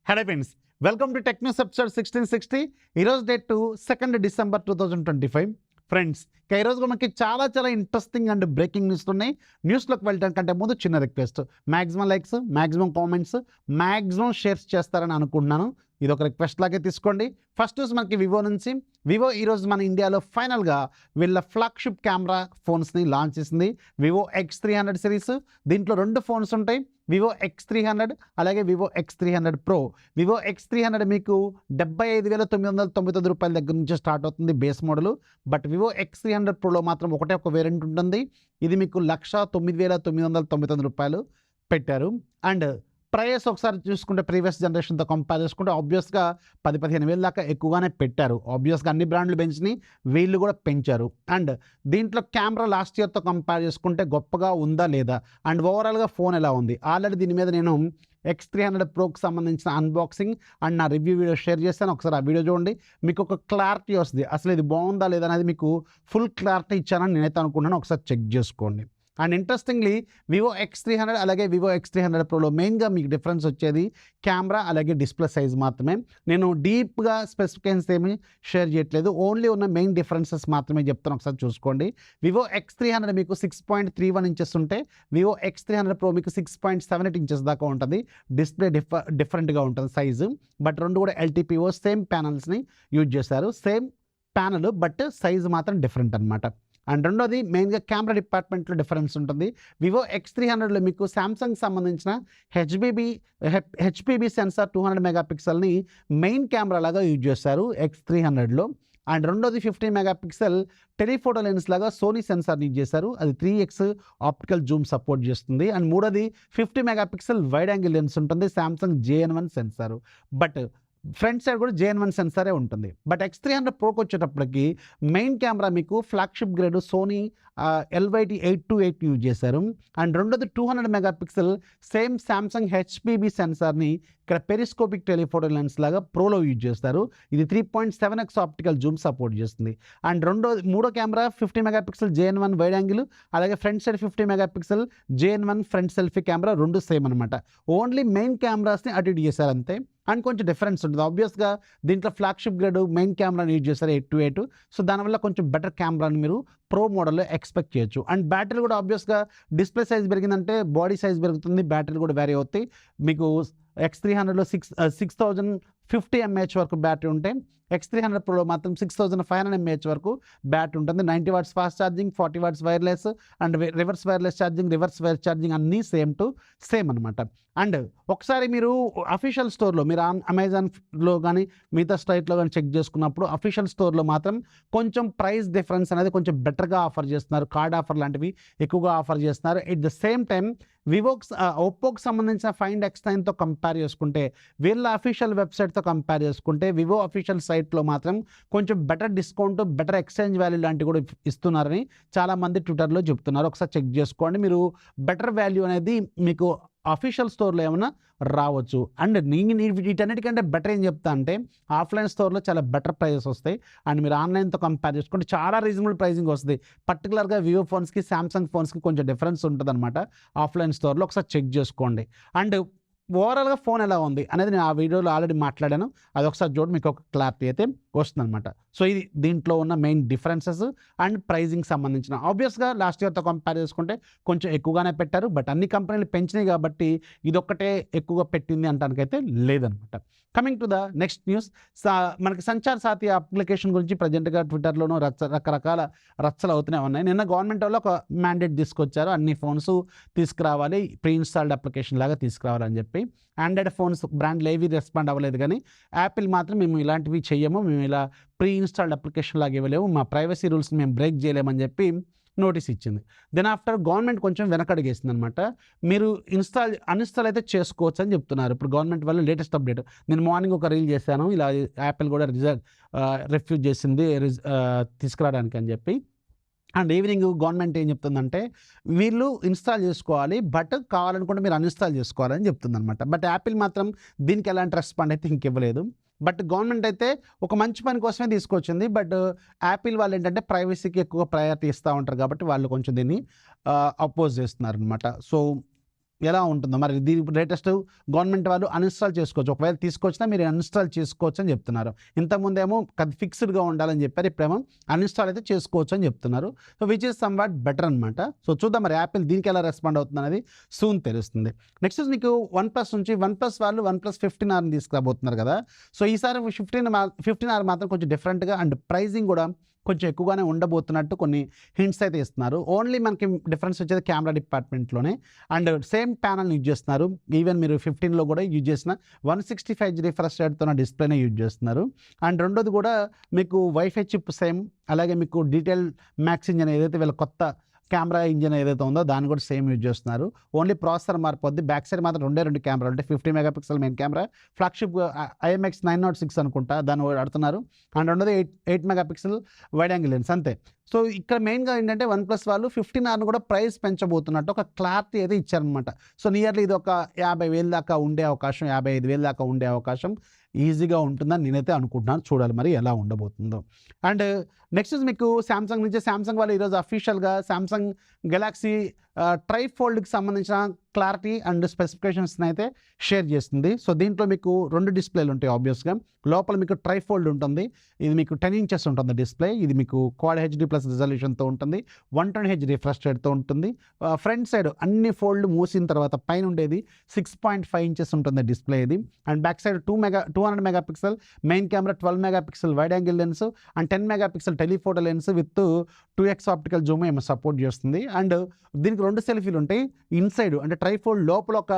Hello friends, welcome to tech news episode 1660. ఈరోజు date 2 December 2025. Friends, ఈరోజు మనకి చాలా ఇంట్రెస్టింగ్ అండ్ బ్రేకింగ్ న్యూస్ ఉన్నాయి. న్యూస్లోకి వెళ్ళడానికంటే ముందు చిన్న request, maximum likes, maximum comments, maximum shares చేస్తారని అనుకుంటున్నాను. ఇది ఒక రిక్వెస్ట్ లాగే తీసుకోండి. ఫస్ట్ న్యూస్ మనకి వివో నుంచి. వివో ఈరోజు మన ఇండియాలో ఫైనల్గా వీళ్ళ ఫ్లాగ్షిప్ కెమెరా ఫోన్స్ని లాంచ్ చేసింది. Vivo X300 series. దీంట్లో రెండు ఫోన్స్ ఉంటాయి, వివో X300 అలాగే Vivo X300 Pro. Vivo X300 మీకు 75,999 రూపాయల దగ్గర నుంచి స్టార్ట్ అవుతుంది base model. But Vivo X300 Proలో మాత్రం ఒక వేరియంట్ ఉంటుంది. ఇది మీకు 1,09,999 రూపాయలు పెట్టారు. అండ్ ప్రైస్ ఒకసారి చూసుకుంటే ప్రీవియస్ జనరేషన్తో కంపేర్ చేసుకుంటే ఆబ్వియస్గా 10-15 వేల దాకా ఎక్కువగానే పెట్టారు. ఆబ్వియస్గా అన్ని బ్రాండ్లు పెంచినాయి, వీళ్ళు కూడా పెంచారు. అండ్ దీంట్లో కెమెరా లాస్ట్ ఇయర్తో కంపేర్ చేసుకుంటే గొప్పగా ఉందా లేదా, అండ్ ఓవరాల్గా ఫోన్ ఎలా ఉంది, ఆల్రెడీ దీని మీద నేను X300 Proకి సంబంధించిన అన్బాక్సింగ్ అండ్ నా రివ్యూ వీడియో షేర్ చేస్తాను. ఒకసారి ఆ వీడియో చూడండి, మీకు ఒక క్లారిటీ వస్తుంది. అసలు ఇది బాగుందా లేదా అనేది మీకు ఫుల్ క్లారిటీ ఇచ్చానని నేనైతే అనుకుంటున్నాను. ఒకసారి చెక్ చేసుకోండి. అండ్ ఇంట్రెస్టింగ్లీ వివో X300 అలాగే వివో X300 Proలో మెయిన్గా మీకు డిఫరెన్స్ వచ్చేది కెమెరా అలాగే డిస్ప్లే సైజ్ మాత్రమే. నేను డీప్గా స్పెసిఫికేషన్స్ ఏమి షేర్ చేయట్లేదు, ఓన్లీ ఉన్న మెయిన్ డిఫరెన్సెస్ మాత్రమే చెప్తాను. ఒకసారి చూసుకోండి. వివో X300 మీకు 6.31 ఇంచెస్ ఉంటే వివో X300 Pro మీకు 6.78 ఇంచెస్ దాకా ఉంటుంది. డిస్ప్లే డిఫరెంట్గా ఉంటుంది సైజు. బట్ రెండు కూడా LTPO సేమ్ ప్యానల్స్ని యూజ్ చేశారు. సేమ్ ప్యానల్ బట్ సైజు మాత్రం డిఫరెంట్ అనమాట. అండ్ రెండోది మెయిన్గా కెమెరా డిపార్ట్మెంట్లో డిఫరెన్స్ ఉంటుంది. వివో X300లో మీకు శాంసంగ్ సంబంధించిన హెచ్పిబి సెన్సార్ 200 మెగాపిక్సెల్ని మెయిన్ కెమెరా లాగా యూజ్ చేస్తారు X300లో. అండ్ రెండోది 50 మెగాపిక్సెల్ టెలిఫోటో లెన్స్ లాగా సోనీ సెన్సార్ని యూజ్ చేశారు. అది 3x ఆప్టికల్ జూమ్ సపోర్ట్ చేస్తుంది. అండ్ మూడోది 50 మెగాపిక్సెల్ వైడ్ యాంగిల్ లెన్స్ ఉంటుంది, Samsung JN1 sensor. But front side కూడా JN1 సెన్సారే ఉంటుంది. బట్ X300 Proకి వచ్చేటప్పటికి మెయిన్ కెమెరా మీకు flagship grade Sony LYT-828 use చేశారు. అండ్ రెండోది 200 మెగాపిక్సెల్ సేమ్ శాంసంగ్ హెచ్పిబి సెన్సార్ని ఇక్కడ పెరిస్కోపిక్ టెలిఫోటో లెన్స్ లాగా ప్రోలో యూజ్ చేస్తారు. ఇది 3.7x ఆప్టికల్ జూమ్ సపోర్ట్ చేస్తుంది. అండ్ మూడో camera 50 megapixel JN1 wide angle, అలాగే front side 50 megapixel JN1 front selfie camera, రెండు సేమ్ అనమాట. ఓన్లీ మెయిన్ కెమెరాస్ని అటు ఇటు చేశారు అంతే. అండ్ కొంచెం డిఫరెన్స్ ఉంటుంది. ఆబ్వియస్గా దీంట్లో ఫ్లాగ్షిప్ గ్రేడ్ మెయిన్ కెమెరాని యూజ్ చేస్తారు 8-8. సో దానివల్ల కొంచెం బెటర్ కెమెరాని మీరు ప్రో మోడల్లో ఎక్స్పెక్ట్ చేయొచ్చు. అండ్ బ్యాటరీ కూడా ఆబ్వియస్గా డిస్ప్లే సైజ్ పెరిగిందంటే బాడీ సైజ్ పెరుగుతుంది, బ్యాటరీలు కూడా వేరీ అవుతాయి. మీకు X300లో 6050 mAh వరకు బ్యాటరీ ఉంటే X300 Proలో మాత్రం 6500 mAh వరకు బ్యాటరీ ఉంటుంది. 90 watts fast charging, 40 watts wireless and reverse wireless charging, reverse wire charging అన్నీ సేమ్ అనమాట. అండ్ ఒకసారి మీరు అఫీషియల్ స్టోర్లో మీరు అమెజాన్లో కానీ మిగతా సైట్లో కానీ చెక్ చేసుకున్నప్పుడు అఫీషియల్ స్టోర్లో మాత్రం కొంచెం ప్రైస్ డిఫరెన్స్ అనేది కొంచెం బెటర్గా ఆఫర్ చేస్తున్నారు. కార్డ్ ఆఫర్ లాంటివి ఎక్కువగా ఆఫర్ చేస్తున్నారు. ఎట్ ద సేమ్ టైం ఒప్పోకి సంబంధించిన ఫైండ్ X9తో కంపేర్ చేసుకుంటే, వీళ్ళ అఫీషియల్ వెబ్సైట్తో కంపేర్ చేసుకుంటే వివో అఫీషియల్ సైట్లో మాత్రం కొంచెం better discount, better exchange value లాంటివి కూడా ఇస్తున్నారని చాలామంది ట్విట్టర్లో చెప్తున్నారు. ఒకసారి చెక్ చేసుకోండి. మీరు బెటర్ వాల్యూ అనేది మీకు అఫీషియల్ స్టోర్లో ఏమైనా రావచ్చు. అండ్ వీటన్నిటికంటే బెటర్ ఏం చెప్తా అంటే ఆఫ్లైన్ స్టోర్లో చాలా బెటర్ ప్రైజెస్ వస్తాయి. అండ్ మీరు ఆన్లైన్తో కంపేర్ చేసుకుంటే చాలా రీజనబుల్ ప్రైజింగ్ వస్తుంది. పర్టికులర్గా వివో ఫోన్స్కి శాంసంగ్ ఫోన్స్కి కొంచెం డిఫరెన్స్ ఉంటుంది అనమాట ఆఫ్లైన్ స్టోర్లో. ఒకసారి చెక్ చేసుకోండి. అండ్ ఓవరాల్గా ఫోన్ ఎలా ఉంది అనేది నేను ఆ వీడియోలో ఆల్రెడీ మాట్లాడాను. అది ఒకసారి చూడండి, మీకు ఒక క్లారిటీ అయితే వస్తుందన్నమాట. సో ఇది దీంట్లో ఉన్న మెయిన్ డిఫరెన్సెస్ అండ్ ప్రైజింగ్ సంబంధించిన. ఆబ్వియస్గా లాస్ట్ ఇయర్తో కంపేర్ చేసుకుంటే కొంచెం ఎక్కువగానే పెట్టారు. బట్ అన్ని కంపెనీలు పెంచినాయి కాబట్టి ఇదొక్కటే ఎక్కువగా పెట్టింది అంటానికైతే లేదనమాట. Coming to the next news, మనకి సంచార్ సాథీ అప్లికేషన్ గురించి ప్రజెంట్గా ట్విట్టర్లోనూ రకరకాల రచ్చలు అవుతూనే ఉన్నాయి. నిన్న గవర్నమెంట్ వాళ్ళు ఒక మ్యాండేట్ తీసుకొచ్చారు, అన్ని ఫోన్స్ తీసుకురావాలి, ప్రీ ఇన్స్టాల్డ్ అప్లికేషన్ లాగా తీసుకురావాలని చెప్పి. ఆండ్రాయిడ్ ఫోన్స్ బ్రాండ్లు ఏవి రెస్పాండ్ అవ్వలేదు, కానీ యాపిల్ మాత్రం మేము ఇలాంటివి చెయ్యము, మేము ఇలా ప్రీ ఇన్స్టాల్డ్ అప్లికేషన్ లాగా ఇవ్వలేము, మా ప్రైవసీ రూల్స్ మేము బ్రేక్ చేయలేమని చెప్పి నోటీస్ ఇచ్చింది. దెన్ ఆఫ్టర్ గవర్నమెంట్ కొంచెం వెనకడిగేసింది అనమాట. మీరు అన్ఇన్స్టాల్ అయితే చేసుకోవచ్చు అని చెప్తున్నారు. ఇప్పుడు గవర్నమెంట్ వల్ల లేటెస్ట్ అప్డేట్, నేను మార్నింగ్ ఒక రీల్ చేశాను, ఇలా యాపిల్ కూడా రిఫ్యూజ్ చేసింది తీసుకురావడానికి అని చెప్పి. అండ్ ఈవినింగ్ గవర్నమెంట్ ఏం చెప్తుందంటే వీళ్ళు ఇన్స్టాల్ చేసుకోవాలి, బట్ కావాలనుకుంటే మీరు అన్ఇన్స్టాల్ చేసుకోవాలని చెప్తుందన్నమాట. బట్ యాపిల్ మాత్రం దీనికి ఎలాంటి రెస్పాండ్ అయితే ఇంకివ్వలేదు. బట్ గవర్నమెంట్ అయితే ఒక మంచి పని కోసమే తీసుకొచ్చింది. బట్ యాపిల్ వాళ్ళు ఏంటంటే ప్రైవసీకి ఎక్కువ ప్రయారిటీ ఇస్తూ ఉంటారు కాబట్టి వాళ్ళు కొంచెం దీన్ని అపోజ్ చేస్తున్నారు అనమాట. సో ఎలా ఉంటుందో మరి దీని లేటెస్ట్ గవర్నమెంట్ వాళ్ళు అన్ఇన్‌స్టాల్ చేసుకోవచ్చు. ఒకవేళ తీసుకొచ్చినా మీరు అన్‌ఇన్‌స్టాల్ చేసుకోవచ్చు అని చెప్తున్నారు. ఇంతకుముందేమో ఫిక్స్‌డ్‌గా ఉండాలని చెప్పారు. ఇప్పుడేమో అన్‌ఇన్‌స్టాల్ అయితే చేసుకోవచ్చు అని చెప్తున్నారు. So which is somewhat better అనమాట. సో చూద్దాం మరి యాపిల్ దీనికి ఎలా రెస్పాండ్ అవుతుందనేది సూన్ తెలుస్తుంది. నెక్స్ట్ మీకు వన్‌ప్లస్ నుంచి వన్‌ప్లస్ వాళ్ళు వన్‌ప్లస్ 15R తీసుకురాబోతున్నారు కదా! సో ఈసారి 15R మాత్రం కొంచెం డిఫరెంట్‌గా అండ్ ప్రైజింగ్ కూడా కొంచెం ఎక్కువగానే ఉండబోతున్నట్టు కొన్ని హింట్స్ అయితే ఇస్తున్నారు. ఓన్లీ మనకి డిఫరెన్స్ వచ్చేది కెమెరా డిపార్ట్మెంట్‌లోనే అండ్ సేమ్ ప్యానెల్‌ని యూజ్ చేస్తున్నారు. ఈవెన్ మీరు 15లో కూడా యూజ్ చేసిన 165 రిఫ్రెష్ రేట్‌తో ఉన్న డిస్‌ప్లేనే యూజ్ చేస్తున్నారు. అండ్ రెండోది కూడా మీకు వైఫై చిప్ సేమ్, అలాగే మీకు డీటెయిల్ మ్యాక్స్ ఇంజిన్ ఏదైతే వీళ్ళ కొత్త కెమెరా ఇంజిన్ ఏదైతే ఉందో దాన్ని కూడా సేమ్ యూజ్ చేస్తున్నారు. ఓన్లీ ప్రాసెసర్ మారిపోద్ది. బ్యాక్ సైడ్ మాత్రం రెండే 2 కెమెరాలు ఉంటాయి. 50 megapixel main camera, flagship IMX 906 అనుకుంటా దాన్ని వాడుతున్నారు. అండ్ రెండోది 8 మెగాపిక్సెల్ వైడ్ యాంగిల్ లెన్స్ అంతే. సో ఇక్కడ మెయిన్‌గా ఏంటంటే వన్‌ప్లస్ వాళ్ళు 15Rని కూడా ప్రైస్ పెంచబోతున్నట్టు ఒక క్లారిటీ అయితే ఇచ్చారనమాట. సో నియర్లీ ఇది ఒక 50,000 దాకా ఉండే అవకాశం, 55,000 దాకా ఉండే అవకాశం ఈజీగా ఉంటుందని నేనైతే అనుకుంటున్నాను. చూడాలి మరి ఎలా ఉండబోతుందో. అండ్ నెక్స్ట్ మీకు సామ్సంగ్ నుంచి సామ్సంగ్ వాళ్ళు ఈరోజు అఫీషియల్‌గా సామ్సంగ్ గెలాక్సీ ట్రైఫోల్డ్‌కి సంబంధించిన క్లారిటీ అండ్ స్పెసిఫికేషన్స్‌ని అయితే షేర్ చేస్తుంది. సో దీంట్లో మీకు 2 డిస్‌ప్లేలు ఉంటాయి ఆబ్వియస్‌గా. లోపల మీకు ట్రైఫోల్డ్ ఉంటుంది. ఇది మీకు 10 ఇంచెస్ ఉంటుంది డిస్‌ప్లే. ఇది మీకు క్వాడ్ హెచ్‌డి ప్లస్ రిజల్యూషన్‌తో ఉంటుంది. 120 హెచ్ రిఫ్రెష్ రేట్‌తో ఉంటుంది. ఫ్రంట్ సైడ్ అన్ని ఫోల్డ్ మూసిన తర్వాత పైన ఉండేది 6.5 ఇంచెస్ ఉంటుంది డిస్‌ప్లే ఇది. And back side 200 megapixel main camera, 12 megapixel wide angle lens and 10 megapixel telephoto lens with 2x optical Zoom ఏమో సపోర్ట్ చేస్తుంది. అండ్ దీనికి 2 సెల్ఫీలు ఉంటాయి. ఇన్సైడ్ అంటే ట్రైఫోల్డ్ లోపల ఒక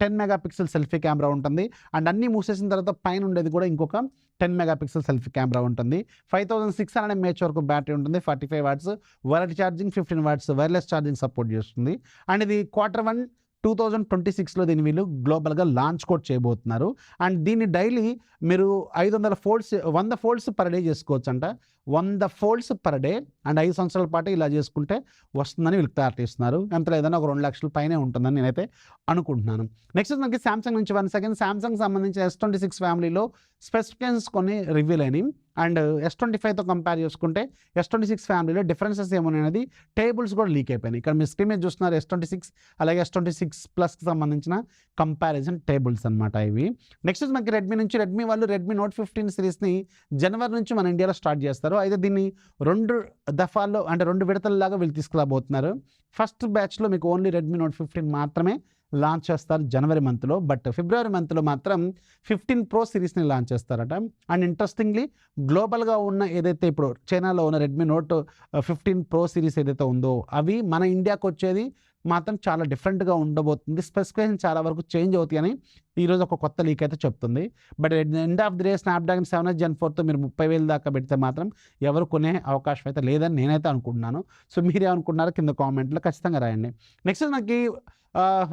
10 మెగాపిక్సెల్ సెల్ఫీ కెమెరా ఉంటుంది. అండ్ అన్నీ మూసేసిన తర్వాత పైన ఉండేది కూడా ఇంకొక 10 మెగాపిక్సెల్ సెల్ఫీ కెమెరా ఉంటుంది. 5600 mAh వరకు బ్యాటరీ ఉంటుంది. 45 watts wired charging, 15 watts wireless charging support చేస్తుంది. అండ్ ఇది Q1 2026లో దీన్ని వీళ్ళు గ్లోబల్‌గా లాంచ్ కూడా చేయబోతున్నారు. అండ్ దీన్ని డైలీ మీరు 100 ఫోల్డ్స్ పర్ డే చేసుకోవచ్చంట. 100 ఫోల్డ్స్ పర్ డే అండ్ 5 సంవత్సరాల పాటు ఇలా చేసుకుంటే వస్తుందని వీళ్ళు క్లారిటీ ఇస్తున్నారు. ఎంత లేదన్నా ఒక 2 లక్షల పైనే ఉంటుందని నేనైతే అనుకుంటున్నాను. నెక్స్ట్ మనకి సామ్సంగ్ నుంచి వన్ సెకండ్ సామ్సంగ్ సంబంధించిన S26 ఫ్యామిలీలో స్పెసిఫికేషన్స్ కొన్ని రివీల్ అయినాయి. అండ్ S25తో కంపేర్ చేసుకుంటే S26 ఫ్యామిలీలో డిఫరెన్సెస్ ఏమున్నాయనేది టేబుల్స్ కూడా లీక్ అయిపోయినాయి. ఇక్కడ మీరు స్క్రీన్ మీద చూస్తున్నారు S26 అలాగే S26 ప్లస్కి సంబంధించిన కంపారిజన్ టేబుల్స్ అనమాట ఇవి. నెక్స్ట్ మనకి రెడ్మీ వాళ్ళు రెడ్మీ నోట్ 15 సిరీస్ని జనవరి నుంచి మన ఇండియాలో స్టార్ట్ చేస్తారు. అయితే దీన్ని 2 దఫాల్లో అంటే 2 విడతల్లాగా వీళ్ళు తీసుకురాబోతున్నారు. ఫస్ట్ బ్యాచ్లో మీకు ఓన్లీ రెడ్మీ నోట్ 15 మాత్రమే లాంచ్ చేస్తారు జనవరి మంత్లో. బట్ ఫిబ్రవరి మంత్లో మాత్రం 15 Pro సిరీస్ని లాంచ్ చేస్తారట. అండ్ ఇంట్రెస్టింగ్లీ గ్లోబల్గా ఉన్న ఏదైతే ఇప్పుడు చైనాలో ఉన్న రెడ్మీ నోట్ 15 Pro సిరీస్ ఏదైతే ఉందో అవి మన ఇండియాకి వచ్చేది మాత్రం చాలా డిఫరెంట్గా ఉండబోతుంది. స్పెసిఫికేషన్ చాలా వరకు చేంజ్ అవుతాయని ఈరోజు ఒక కొత్త లీక్ అయితే చెప్తుంది. But end of the day Snapdragon 7 Gen 4తో మీరు 30,000 దాకా పెడితే మాత్రం ఎవరు కొనే అవకాశం అయితే లేదని నేనైతే అనుకుంటున్నాను. సో మీరేమనుకుంటున్నారో కింద కామెంట్లో ఖచ్చితంగా రాయండి. నెక్స్ట్ మనకి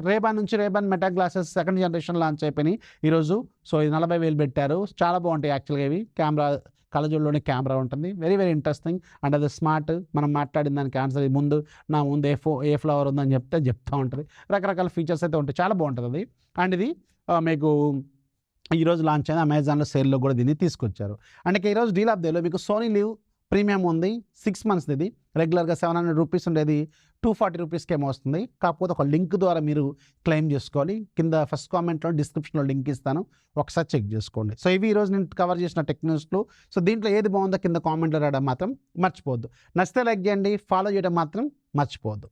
రేబాన్ నుంచి Ray Ban Meta glasses 2nd generation launch అయిపోయినాయి ఈరోజు. సో ఇది 40,000 పెట్టారు. చాలా బాగుంటాయి యాక్చువల్గా ఇవి. కెమెరా కళ్ళజోడులోనే కెమెరా ఉంటుంది. వెరీ వెరీ ఇంట్రెస్టింగ్ అండ్ అది స్మార్ట్. మనం మాట్లాడిన దానికి ఆన్సర్ ముందు నా ముందు ఏ ఫ్లవర్ ఉందని చెప్తూ ఉంటుంది. రకరకాల ఫీచర్స్ అయితే ఉంటాయి. చాలా బాగుంటుంది అది. అండ్ ఇది మీకు ఈరోజు లాంచ్ అయిన అమెజాన్లో సేల్లో కూడా దీన్ని తీసుకొచ్చారు. అండ్ ఇక ఈరోజు డీల్ ఆఫ్ డేలో మీకు సోనీ లివ్ ప్రీమియం ఉంది. 6 months ఇది. రెగ్యులర్గా 700 రూపీస్ ఉండేది 240 రూపీస్కి ఏమో వస్తుంది. కాకపోతే ఒక లింక్ ద్వారా మీరు క్లెయిమ్ చేసుకోవాలి. కింద ఫస్ట్ కామెంట్లో డిస్క్రిప్షన్లో లింక్ ఇస్తాను, ఒకసారి చెక్ చేసుకోండి. సో ఇవి ఈరోజు నేను కవర్ చేసిన టెక్ న్యూస్లు. సో దీంట్లో ఏది బాగుందో కింద కామెంట్లో రాయడం మాత్రం మర్చిపోవద్దు. నచ్చితే లైక్ చేయండి, ఫాలో చేయడం మాత్రం మర్చిపోవద్దు.